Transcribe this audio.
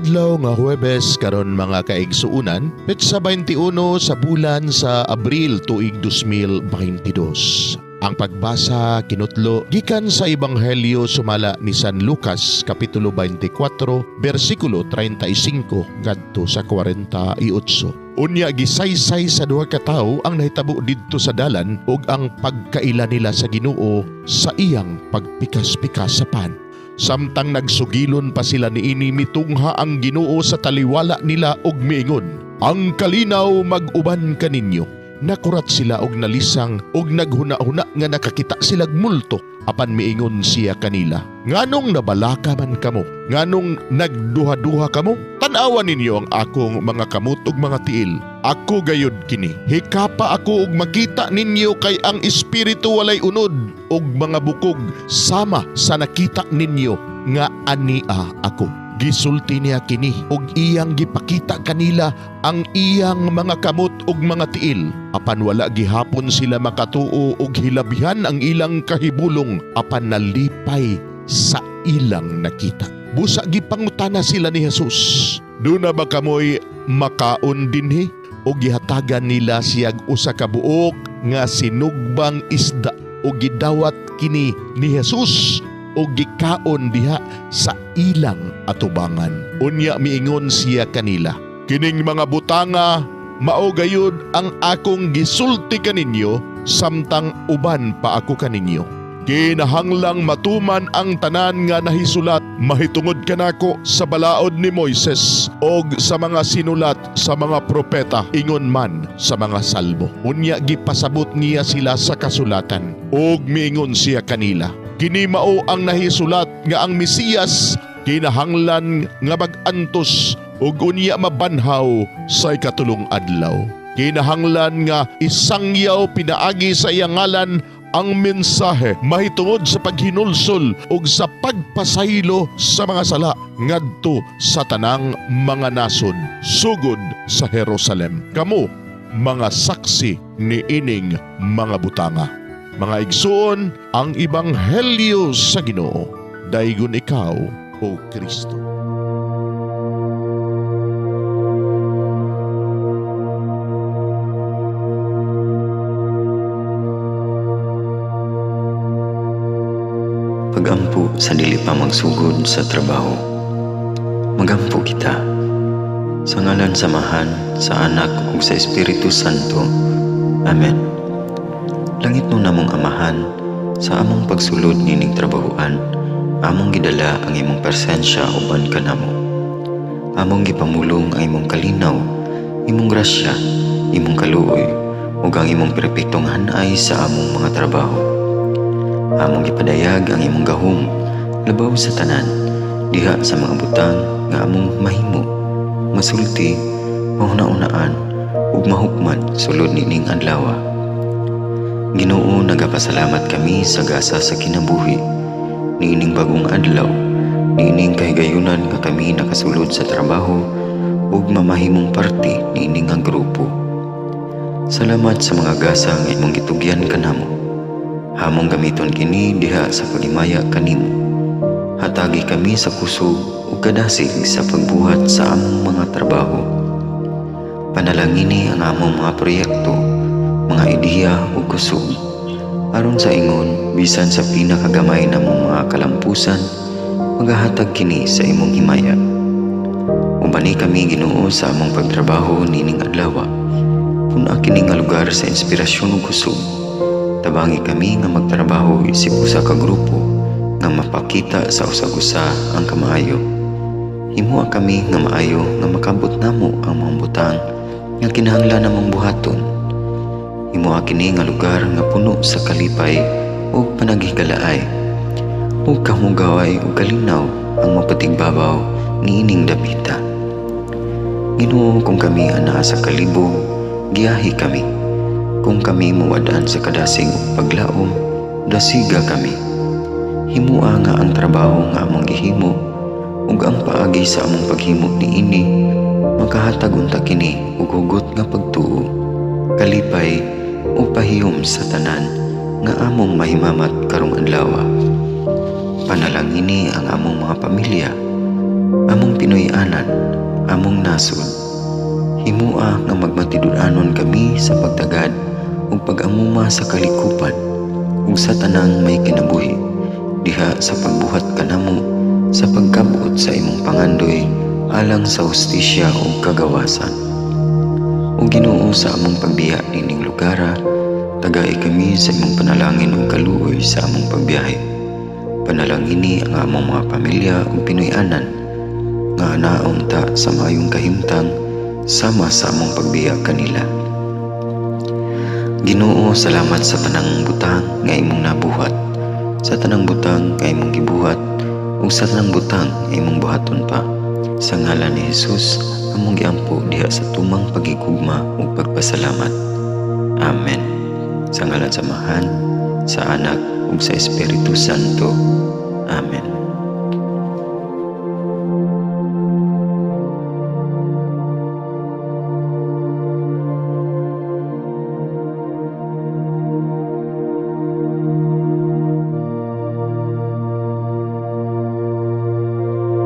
Adlaw nga Huwebes karon mga kaigsuunan, petsa 21 sa bulan sa Abril tuig 2022. Ang pagbasa kinutlo gikan sa Ebanghelyo sumala ni San Lucas kapitulo 24 bersikulo 35 ngadto sa 48. Unya gisaysay sa duha ka tawo ang nahitabo didto sa dalan ug ang pagkaila nila sa Ginoo sa iyang pagpikas-pikas sa pan. Samtang nagsugilon pa sila niini mitungha ang Ginoo sa taliwala nila og miingon, "Ang kalinaw mag-uban kaninyo." Nakurat sila og nalisang og naghuna-huna nga nakakita silag multo. Apan miingon siya kanila, "Nganong nabalaka man kamo? Nganong nagduha-duha kamo? Tan-awan ninyo ang akong mga kamot ug mga tiil. Ako gayud kini. Hikapa ako ug makita ninyo kay ang espiritu walay unod ug mga bukog sama sa nakita ninyo nga ania ako." Gisulti niya kini ug iyang gipakita kanila ang iyang mga kamot ug mga tiil. Apan wala gihapon sila makatuo ug hilabihan ang ilang kahibulong apan nalipay sa ilang nakita. Busa gipangutana sila ni Jesus, "Duna ba kamoy makaon dinhi?" Ug gihatagan nila siyag usa ka buok nga sinugbang isda ug gidawat kini ni Jesus o gikaon diha sa ilang atubangan. Unya miingon siya kanila, "Kining mga butanga mao gayud ang akong gisulti kaninyo samtang uban pa ako kaninyo. Kinahanglang matuman ang tanan nga nahisulat mahitungod kanako sa balaod ni Moises og sa mga sinulat sa mga propeta ingon man sa mga salmo." Unya gipasabot niya sila sa kasulatan og miingon siya kanila, "Kini mao ang nahisulat nga ang Mesiyas kinahanglan nga mag-antos ug unya mabanhaw sa ikatulong adlaw. Kinahanglan nga isangyaw pinaagi sa iyang ngalan ang mensahe mahitungod sa paghinulsol ug sa pagpasaylo sa mga sala ngadto sa tanang mga nasod sugod sa Jerusalem. Kamo mga saksi ni ining mga butanga." Mga igsoon, ang Ebanghelyo sa Ginoo, daygon ikaw, O Kristo. Pagampo sa dili pa magsugod sa trabaho. Magampo kita sa ngalan samahan sa Anak ug sa Espiritu Santo. Amen. Langit mo namong Amahan, sa among pagsulod nining trabahoan, among gidala ang imong presensya uban kanamo. Among gipamulong ang imong kalinaw, imong grasya, imong kaluoy, ug ang imong perpektong hanay sa among mga trabaho. Among gipadayag ang imong gahom, labaw sa tanan, diha sa mga butang nga among mahimo, masulti, mahuna-unaan, ug mahukman sulod nining adlaw. Ginoo, nagapasalamat kami sa gasa sa kinabuhi, niining bagong adlaw, niining kahigayunan nga kami nakasulod sa trabaho ug mamahimong parte niining nga grupo. Salamat sa mga gasa nga imong gitugyan kanamo. Hamong gamiton kini diha sa pagimaya kanimo. Hatagi kami sa kusog ug kadasig sa pagbuhat sa among mga trabaho. Panalangini ang among mga proyekto, mga ideya ug kusog, aron sa ingon bisan sa pinakagamay namong mga kalampusan, magahatag kini sa imong himaya. Ubani kami Ginoo sa among pagtrabaho nining adlaw. Puna kini nga lugar sa inspirasyon ug kusog. Tabangi kami nga magtrabaho isip usa ka grupo nga mapakita sa usag-usa ang kamaayo. Himuha kami nga maayo nga makabot namo ang mga butang nga kinahanglan namong buhaton. Himuha kini nga lugar nga puno sa kalipay ug panaghigalaay. Ug kamugaway ug kalinaw ang mapatigbabaw niining dapita. Ginoo, kung kami anaa sa kalibog, giyahi kami. Kung kami muwadaan sa kadasig ug paglaom, dasiga kami. Himuha nga ang trabaho nga among gihimo ug ang paagi sa among paghimo niini makahatag unta kini ug hugot nga pagtuo, kalipay o pahiyom sa tanan nga among mahimamat karong adlaw. Panalangini ang among mga pamilya, among Pinoy-anan, among nasod. Himua nga magmatidud-anon kami sa pagtagad ug pag-amuma sa kalikupan ug sa tanang may kinabuhi diha sa pagbuhat kanamo sa pagkabuot sa imong pangandoy alang sa hustisya ug kagawasan. O Ginoo, sa among pagbiya nining lugara, tagay kami sa imong panalangin ug kaluoy sa among pagbiyahe. Panalangini ang among mga pamilya ug Pinoy-anan nga anaon ta sa mayong kahimtang sama sa among pagbiya kanila. Ginoo, salamat sa tanang butang nga imong nabuhat, sa tanang butang nga imong gibuhat ug sa tanang butang nga imong buhaton pa. Sa ngalan ni Jesus, among giampo diha sa tumang pagigugma ug pagpasalamat. Amen. Sa ngalan sa Amahan, sa Anak ug sa Espiritu Santo. Amen.